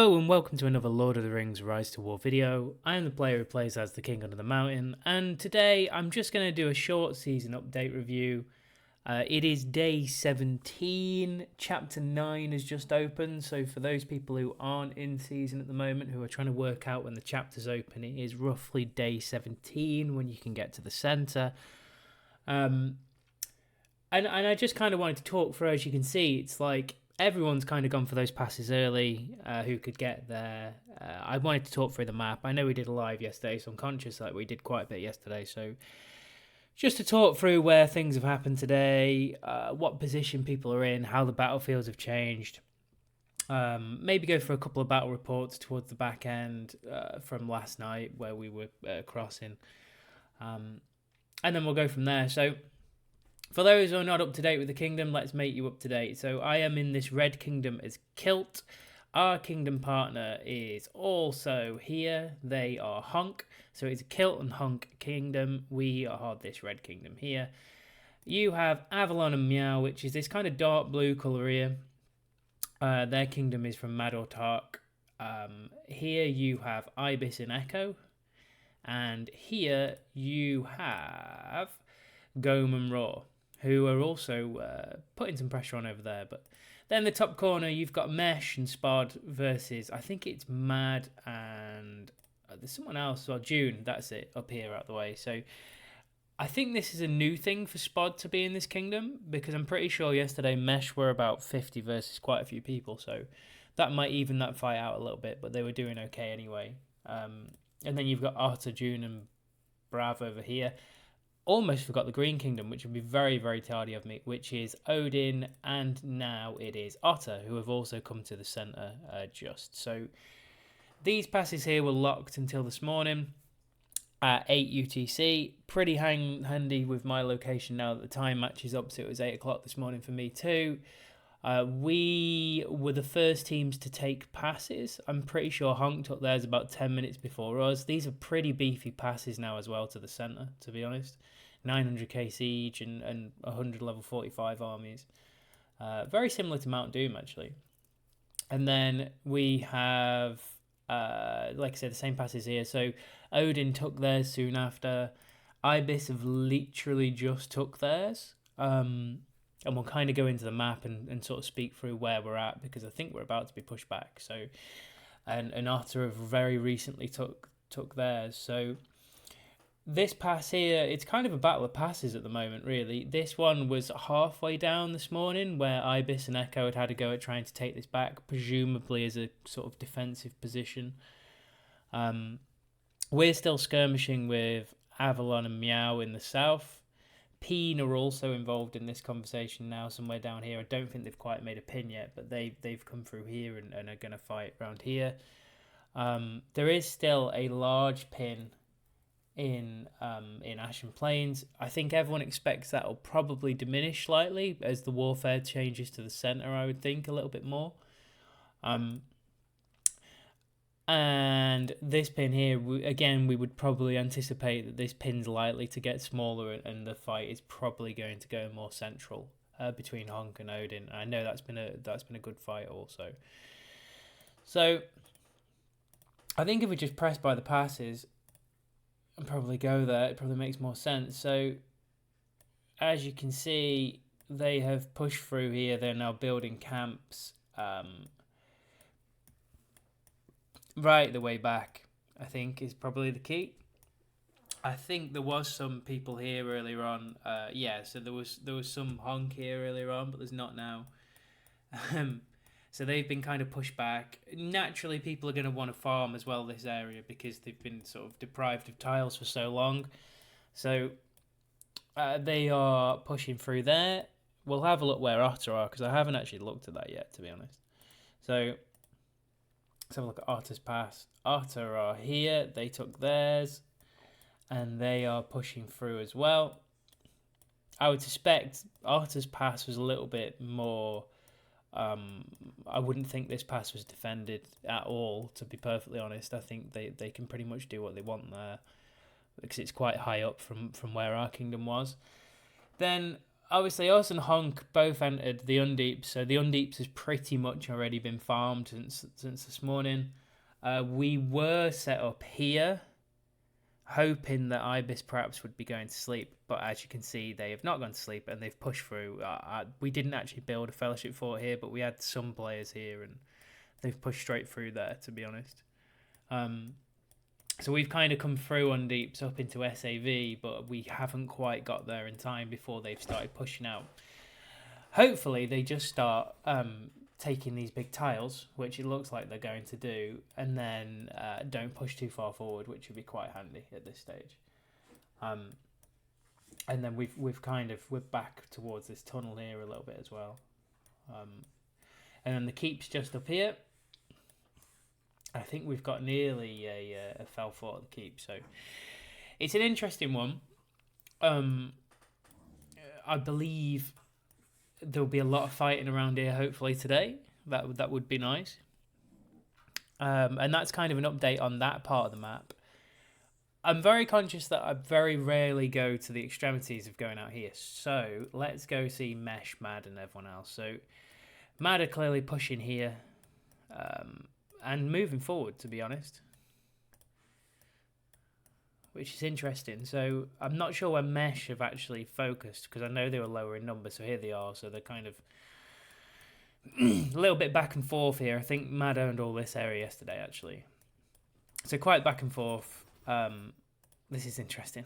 Hello and welcome to another Lord of the Rings Rise to War video. I am the player who plays as the King Under the Mountain, and today I'm just going to do a short season update review. It is day 17, chapter 9 has just opened, so for those people who aren't in season at the moment, who are trying to work out when the chapters open, it is roughly day 17 when you can get to the centre. And I just kind of wanted to talk through, as you can see, it's like everyone's kind of gone for those passes early, who could get there. I wanted to talk through the map. I know we did a live yesterday, so I'm conscious that we did quite a bit yesterday. So just to talk through where things have happened today, what position people are in, how the battlefields have changed. Maybe go for a couple of battle reports towards the back end from last night where we were crossing. And then we'll go from there. So for those who are not up to date with the kingdom, let's make you up to date. So I am in this red kingdom as Kilt. Our kingdom partner is also here. They are Hunk. So it's a Kilt and Hunk kingdom. We are this red kingdom here. You have Avalon and Meow, which is this kind of dark blue colour here. Their kingdom is from Madortark. Here you have Ibis and Echo. And here you have Gome and Raw, who are also putting some pressure on over there. But then the top corner, you've got Mesh and Spod versus, I think it's Mad and there's someone else, well, June, that's it, up here out the way. So I think this is a new thing for Spod to be in this kingdom, because I'm pretty sure yesterday Mesh were about 50 versus quite a few people. So that might even that fight out a little bit, but they were doing okay anyway. And then you've got Arta, June and Brav over here. Almost forgot the Green Kingdom, which would be very, very tardy of me, which is Odin, and now it is Otter, who have also come to the centre just. So these passes here were locked until this morning at 8 UTC. Pretty handy with my location now that the time matches up, so it was 8 o'clock this morning for me too. We were the first teams to take passes. I'm pretty sure Honk took theirs about 10 minutes before us. These are pretty beefy passes now as well to the centre, to be honest. 900k siege and 100 level 45 armies. Very similar to Mount Doom, actually. And then we have, like I said, the same passes here. So Odin took theirs soon after. Ibis have literally just took theirs. And we'll kind of go into the map and sort of speak through where we're at, because I think we're about to be pushed back. So, and Otter have very recently took theirs. So this pass here, it's kind of a battle of passes at the moment, really. This one was halfway down this morning, where Ibis and Echo had a go at trying to take this back, presumably as a sort of defensive position. We're still skirmishing with Avalon and Meow in the south. Peen are also involved in this conversation now, somewhere down here. I don't think they've quite made a pin yet, but they've come through here and are going to fight around here. There is still a large pin in Ashen Plains. I think everyone expects that will probably diminish slightly as the warfare changes to the centre, I would think, a little bit more. And this pin here, we would probably anticipate that this pin's likely to get smaller, and the fight is probably going to go more central between Honk and Odin. I know that's been a good fight also. So I think if we just press by the passes and probably go there, it probably makes more sense. So as you can see, they have pushed through here. They're now building camps right the way back, I think, is probably the key. I think there was some people here earlier on. So there was some Honk here earlier on, but there's not now. So they've been kind of pushed back. Naturally, people are going to want to farm as well this area, because they've been sort of deprived of tiles for so long. So they are pushing through there. We'll have a look where Otter are, because I haven't actually looked at that yet, to be honest. So let's have a look at Otter's pass. Otter are here. They took theirs, and they are pushing through as well. I would suspect Otter's pass was a little bit more. I wouldn't think this pass was defended at all, to be perfectly honest. I think they can pretty much do what they want there, because it's quite high up from where our kingdom was. Then obviously us and Honk both entered the Undeeps, so the Undeeps has pretty much already been farmed since this morning. We were set up here, hoping that Ibis perhaps would be going to sleep, but as you can see, they have not gone to sleep and they've pushed through. We didn't actually build a Fellowship Fort here, but we had some players here and they've pushed straight through there, to be honest. So we've kind of come through Undeeps up into SAV, but we haven't quite got there in time before they've started pushing out. Hopefully they just start taking these big tiles, which it looks like they're going to do, and then don't push too far forward, which would be quite handy at this stage. And then we're back towards this tunnel here a little bit as well. And then the keep's just up here. I think we've got nearly a fell fort at the keep, so it's an interesting one. I believe there'll be a lot of fighting around here hopefully today. That would be nice. And that's kind of an update on that part of the map. I'm very conscious that I very rarely go to the extremities of going out here, so let's go see Mesh, Mad and everyone else. So Mad are clearly pushing here. And moving forward, to be honest, which is interesting. So I'm not sure where Mesh have actually focused, because I know they were lower in numbers, so here they are. So they're kind of a little bit back and forth here. I think Mad owned all this area yesterday, actually. So quite back and forth. This is interesting.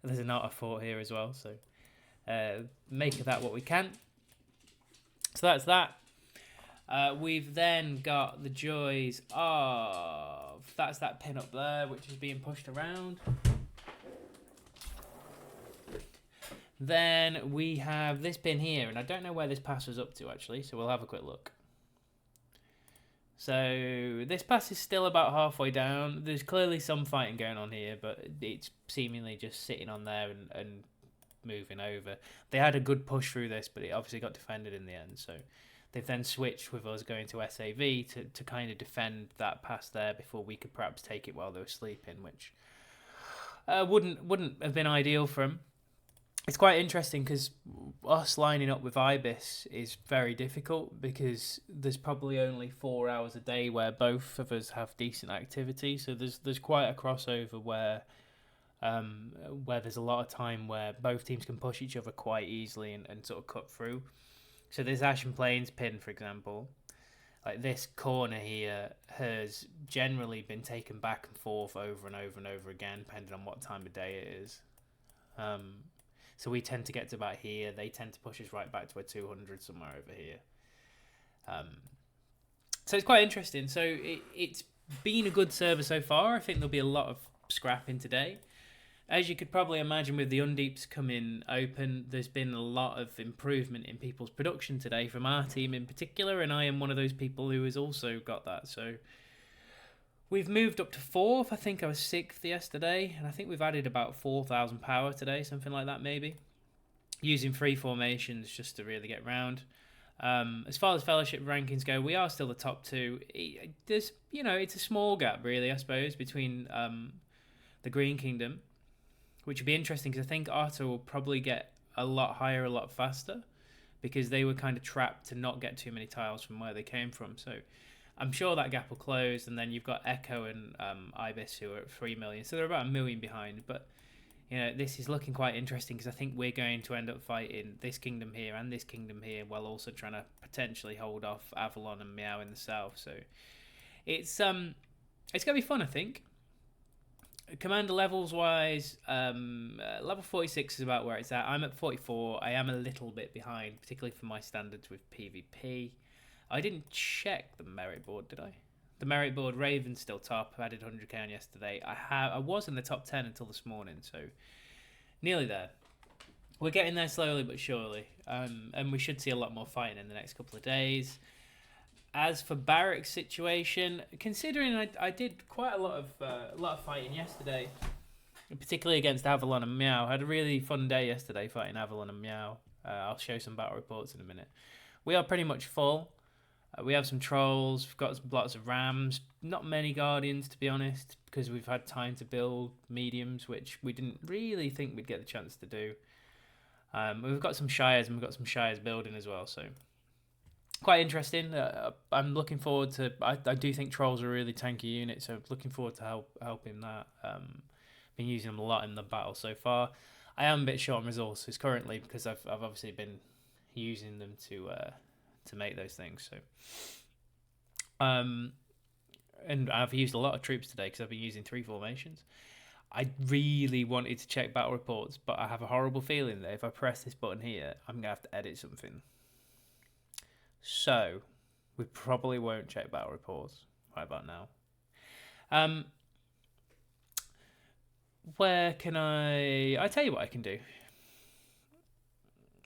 There's an outer fort here as well, so make of that what we can. So that's that. We've then got the joys of... That's that pin up there, which is being pushed around. Then we have this pin here, and I don't know where this pass was up to, actually, so we'll have a quick look. So this pass is still about halfway down. There's clearly some fighting going on here, but it's seemingly just sitting on there and moving over. They had a good push through this, but it obviously got defended in the end, so... They've then switched with us going to SAV to kind of defend that pass there before we could perhaps take it while they were sleeping, which wouldn't have been ideal for them. It's quite interesting because us lining up with Ibis is very difficult because there's probably only 4 hours a day where both of us have decent activity. So there's quite a crossover where there's a lot of time where both teams can push each other quite easily and sort of cut through. So this Ashen Plains pin, for example, like this corner here has generally been taken back and forth over and over and over again, depending on what time of day it is. So we tend to get to about here. They tend to push us right back to a 200 somewhere over here. So it's quite interesting. So it's been a good server so far. I think there'll be a lot of scrapping today. As you could probably imagine with the Undeeps coming open, there's been a lot of improvement in people's production today from our team in particular, and I am one of those people who has also got that. So we've moved up to 4th. I think I was 6th yesterday, and I think we've added about 4,000 power today, something like that maybe, using 3 formations just to really get round. As far as Fellowship rankings go, we are still the top 2. There's, it's a small gap really, I suppose, between the Green Kingdom, which would be interesting because I think Otter will probably get a lot higher a lot faster because they were kind of trapped to not get too many tiles from where they came from. So I'm sure that gap will close, and then you've got Echo and Ibis who are at 3 million. So they're about 1 million behind. But this is looking quite interesting because I think we're going to end up fighting this kingdom here and this kingdom here while also trying to potentially hold off Avalon and Meow in the south. So it's going to be fun, I think. Commander levels wise, level 46 is about where it's at. I'm at 44. I am a little bit behind, particularly for my standards with PvP. I didn't check the merit board, did I? The merit board, Raven's still top. I added 100k on yesterday. I was in the top 10 until this morning, so nearly there. We're getting there slowly but surely, and we should see a lot more fighting in the next couple of days. As for Barrack's situation, considering I did quite a lot of fighting yesterday, particularly against Avalon and Meow. I had a really fun day yesterday fighting Avalon and Meow. I'll show some battle reports in a minute. We are pretty much full. We have some trolls. We've got lots of rams. Not many guardians, to be honest, because we've had time to build mediums, which we didn't really think we'd get the chance to do. We've got some Shires, and we've got some Shires building as well, so quite interesting. I'm looking forward to. I do think Trolls are a really tanky unit, so looking forward to helping that. Been using them a lot in the battle so far. I am a bit short on resources currently because I've obviously been using them to make those things. So, and I've used a lot of troops today because I've been using 3 formations. I really wanted to check battle reports, but I have a horrible feeling that if I press this button here, I'm going to have to edit something. So, we probably won't check battle reports right about now. Where can I tell you what I can do.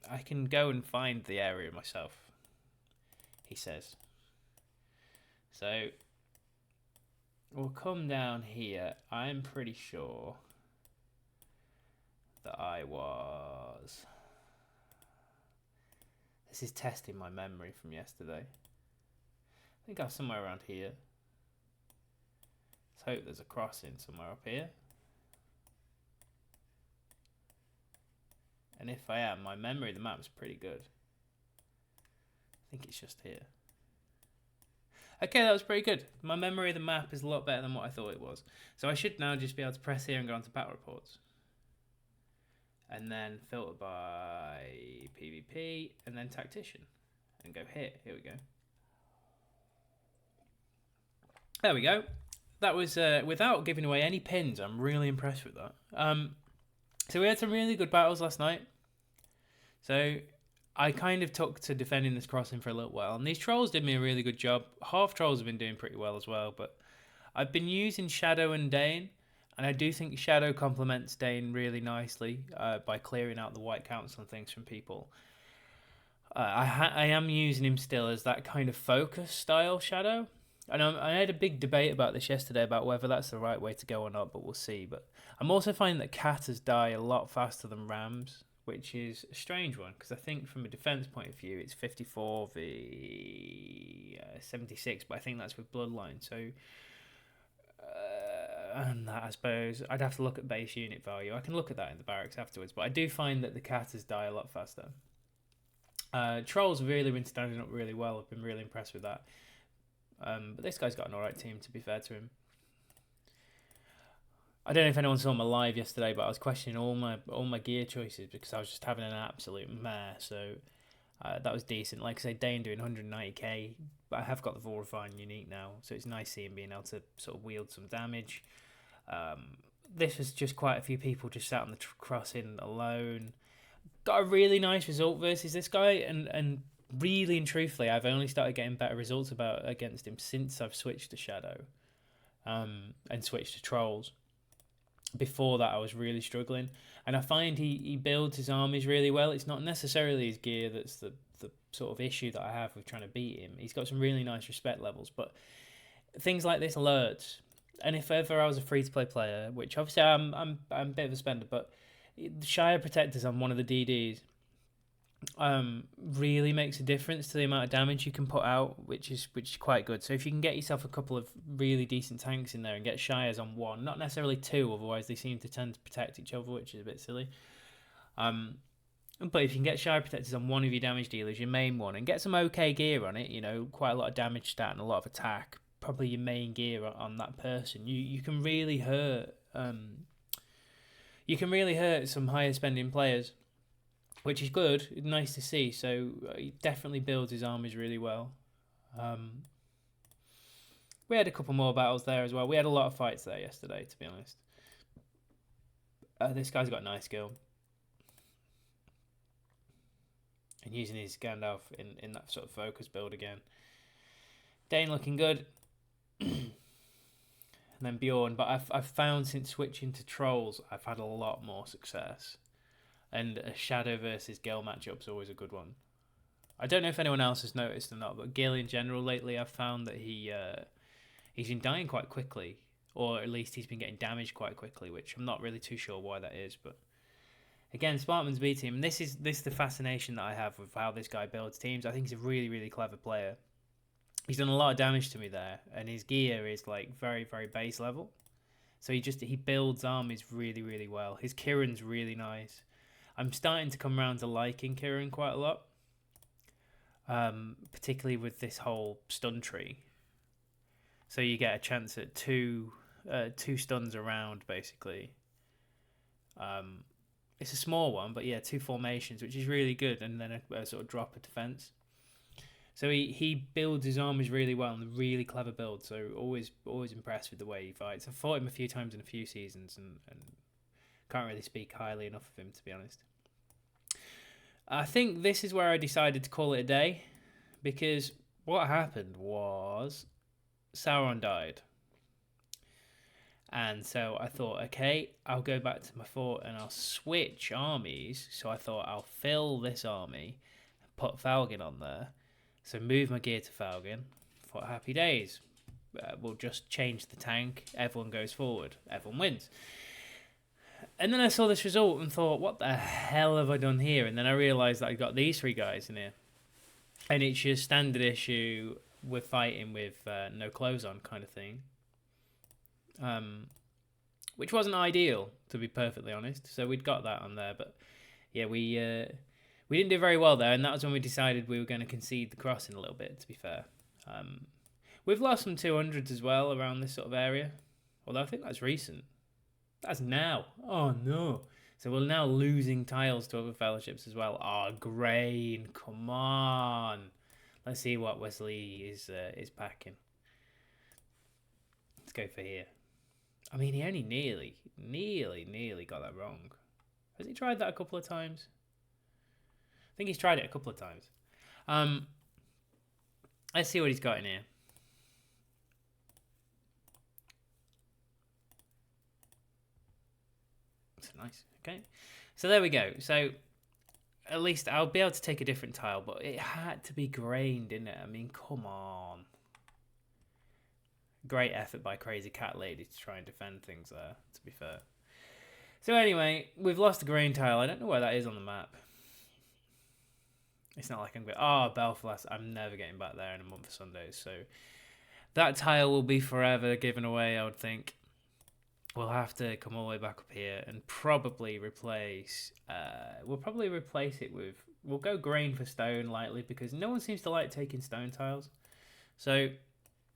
I can go and find the area myself, he says. So, we'll come down here. I'm pretty sure that I was... This is testing my memory from yesterday. I think I was somewhere around here. Let's hope there's a crossing somewhere up here. And if I am, my memory of the map is pretty good. I think it's just here. Okay, that was pretty good. My memory of the map is a lot better than what I thought it was. So I should now just be able to press here and go onto battle reports. And then filter by PvP, and then tactician. And go here. Here we go. There we go. That was, without giving away any pins, I'm really impressed with that. So we had some really good battles last night. So I kind of took to defending this crossing for a little while. And these trolls did me a really good job. Half trolls have been doing pretty well as well. But I've been using Shadow and Dane. And I do think Shadow complements Dane really nicely by clearing out the white council and things from people. I am using him still as that kind of focus style Shadow. And I had a big debate about this yesterday about whether that's the right way to go or not, but we'll see. But I'm also finding that Katas die a lot faster than Rams, which is a strange one, because I think from a defense point of view, it's 54 v 76, but I think that's with Bloodline. So, and that, I suppose, I'd have to look at base unit value. I can look at that in the barracks afterwards, but I do find that the Katas die a lot faster. Trolls have really been standing up really well. I've been really impressed with that. But this guy's got an alright team, to be fair to him. I don't know if anyone saw my live yesterday, but I was questioning all my gear choices because I was just having an absolute mare. So that was decent. Like I say, Dane doing 190k, but I have got the Vorifying unique now, so it's nice seeing being able to sort of wield some damage. This was just quite a few people just sat on the crossing alone. Got a really nice result versus this guy, and really and truthfully, I've only started getting better results against him since I've switched to Shadow and switched to Trolls. Before that, I was really struggling, and I find he builds his armies really well. It's not necessarily his gear that's the sort of issue that I have with trying to beat him. He's got some really nice respect levels, but things like this alerts. And if ever I was a free-to-play player, which obviously I'm a bit of a spender, but the Shire Protectors on one of the DDs really makes a difference to the amount of damage you can put out, which is quite good. So if you can get yourself a couple of really decent tanks in there and get Shires on one, not necessarily two, otherwise they seem to tend to protect each other, which is a bit silly. But if you can get Shire Protectors on one of your damage dealers, your main one, and get some okay gear on it, you know, quite a lot of damage stat and a lot of attack, probably your main gear on that person, you can really hurt. You can really hurt some higher spending players, which is good. It's nice to see. So he definitely builds his armies really well. We had a couple more battles there as well. We had a lot of fights there yesterday, to be honest. This guy's got a nice skill. And using his Gandalf in that sort of focus build again. Dane looking good. And then Bjorn. But I've found since switching to Trolls, I've had a lot more success. And a Shadow versus Gil matchup's always a good one. I don't know if anyone else has noticed or not, but Gil in general lately, I've found that he's been dying quite quickly, or at least he's been getting damaged quite quickly, which I'm not really too sure why that is. But again, Spartman's B team, and this is the fascination that I have with how this guy builds teams. I think he's a really, really clever player. He's done a lot of damage to me there, and his gear is like very, very base level. So he builds armies really, really well. His Kirin's really nice. I'm starting to come around to liking Kieran quite a lot, particularly with this whole stun tree. So you get a chance at two stuns around, basically. It's a small one, but yeah, 2 formations, which is really good, and then a sort of drop of defense. So he builds his armies really well, and a really clever build. So always impressed with the way he fights. I've fought him a few times in a few seasons, and can't really speak highly enough of him, to be honest. I think this is where I decided to call it a day, because what happened was Sauron died. And so I thought, okay, I'll go back to my fort and I'll switch armies. So I thought I'll fill this army, put Falcon on there. So move my gear to Falcon. Thought happy days. We'll just change the tank. Everyone goes forward. Everyone wins. And then I saw this result and thought, what the hell have I done here? And then I realised that I got these 3 guys in here. And it's just standard issue. We're fighting with no clothes on kind of thing. Which wasn't ideal, to be perfectly honest. So we'd got that on there, but yeah, we didn't do very well there, and that was when we decided we were going to concede the crossing a little bit, to be fair. We've lost some 200s as well around this sort of area, although I think that's recent. That's now. Oh no. So we're now losing tiles to other fellowships as well. Oh, grain, come on. Let's see what Wesley is packing. Let's go for here. I mean, he only nearly got that wrong. Has he tried that a couple of times? I think he's tried it a couple of times. Let's see what he's got in here. That's nice. Okay. So there we go. So at least I'll be able to take a different tile, but it had to be grain, didn't it? I mean, come on. Great effort by Crazy Cat Lady to try and defend things there, to be fair. So anyway, we've lost the grain tile. I don't know where that is on the map. It's not like I'm going, Belfast. I'm never getting back there in a month of Sundays. So that tile will be forever given away, I would think. We'll have to come all the way back up here and probably replace... we'll probably replace it with... We'll go grain for stone lightly because no one seems to like taking stone tiles. So...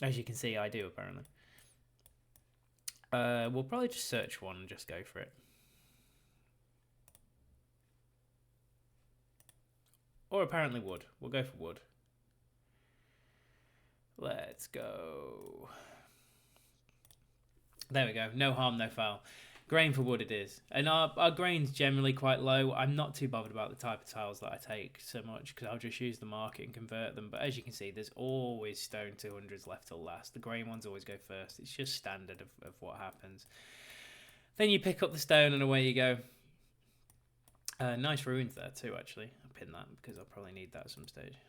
As you can see, I do, apparently. We'll probably just search one and just go for it. Or apparently wood. We'll go for wood. Let's go. There we go. No harm, no foul. Grain for wood it is. And our grain's generally quite low. I'm not too bothered about the type of tiles that I take so much because I'll just use the market and convert them. But as you can see, there's always stone 200s left till last. The grain ones always go first. It's just standard of what happens. Then you pick up the stone and away you go. Nice ruins there too, actually. I'll pin that because I'll probably need that at some stage.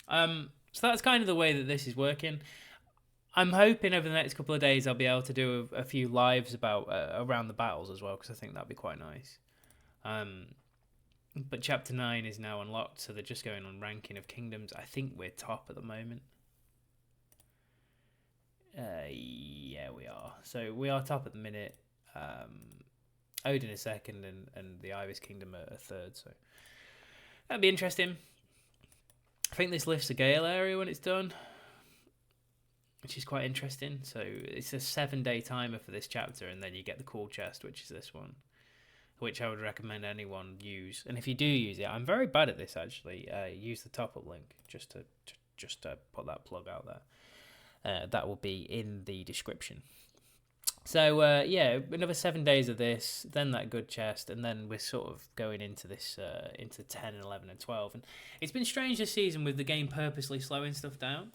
So that's kind of the way that this is working. I'm hoping over the next couple of days I'll be able to do a few lives about around the battles as well, because I think that'd be quite nice. But Chapter 9 is now unlocked, so they're just going on ranking of kingdoms. I think we're top at the moment. Yeah, we are. So we are top at the minute. Odin is second, and the Irish Kingdom are third. So that'd be interesting. I think this lifts the Gale area when it's done, which is quite interesting. So it's a 7-day timer for this chapter, and then you get the cool chest, which is this one, which I would recommend anyone use. And if you do use it, I'm very bad at this actually. Use the top-up link just to put that plug out there. That will be in the description. So yeah, another 7 days of this, then that good chest, and then we're sort of going into this into 10 and 11 and 12. And it's been strange this season with the game purposely slowing stuff down.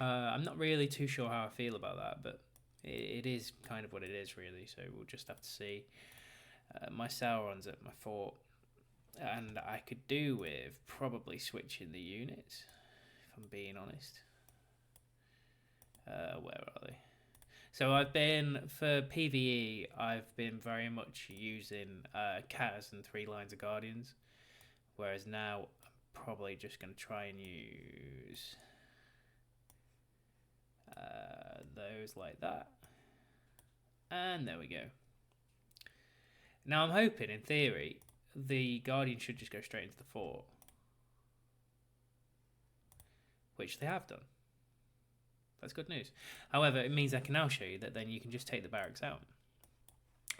I'm not really too sure how I feel about that, but it is kind of what it is, really. So we'll just have to see. My Sauron's at my fort, and I could do with probably switching the units, if I'm being honest. Where are they? So I've been, for PvE, I've been very much using Cats and 3 lines of Guardians, whereas now I'm probably just going to try and use those like that. And there we go. Now I'm hoping, in theory, the Guardian should just go straight into the fort, which they have done. That's good news. However, it means I can now show you that then you can just take the barracks out.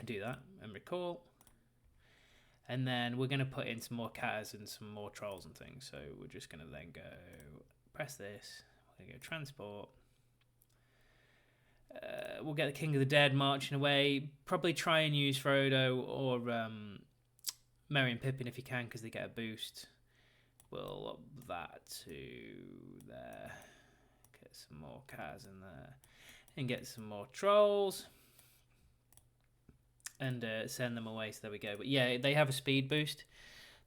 Do that and recall. And then we're going to put in some more catters and some more trolls and things. So we're just going to then go press this. We're going to go transport. We'll get the King of the Dead marching away. Probably try and use Frodo or Merry and Pippin if you can, because they get a boost. We'll up that to there. Get some more cars in there. And get some more trolls. And send them away, so there we go. But yeah, they have a speed boost.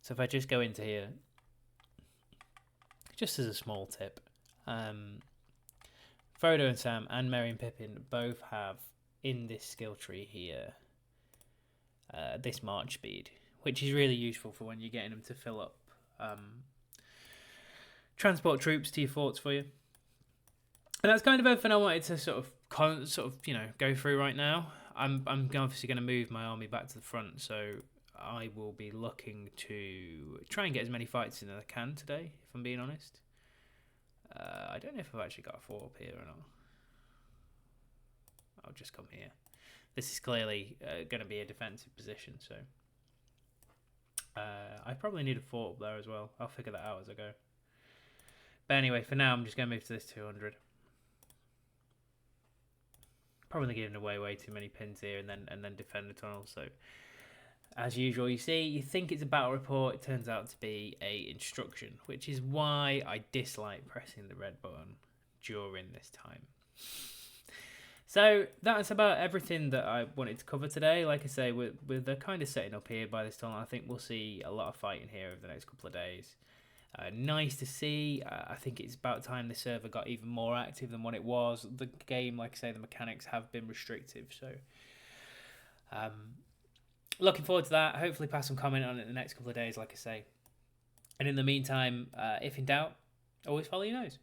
So if I just go into here, just as a small tip, Frodo and Sam and Merry and Pippin both have in this skill tree here this march speed, which is really useful for when you're getting them to fill up transport troops to your forts for you. And that's kind of everything I wanted to sort of go through right now. I'm obviously going to move my army back to the front, so I will be looking to try and get as many fights in as I can today, if I'm being honest. I don't know if I've actually got a fort up here or not. I'll just come here. This is clearly going to be a defensive position, so I probably need a fort up there as well. I'll figure that out as I go. But anyway, for now, I'm just going to move to this 200. Probably giving away way too many pins here, and then defend the tunnel. So, as usual, you think it's a battle report. It turns out to be a instruction, which is why I dislike pressing the red button during this time. So that's about everything that I wanted to cover today. Like I say, we're kind of setting up here by this time. I think we'll see a lot of fighting here over the next couple of days. Nice to see. I think it's about time the server got even more active than what it was. The game, like I say, the mechanics have been restrictive. So looking forward to that. Hopefully pass some comment on it in the next couple of days, like I say. And in the meantime, if in doubt, always follow your nose.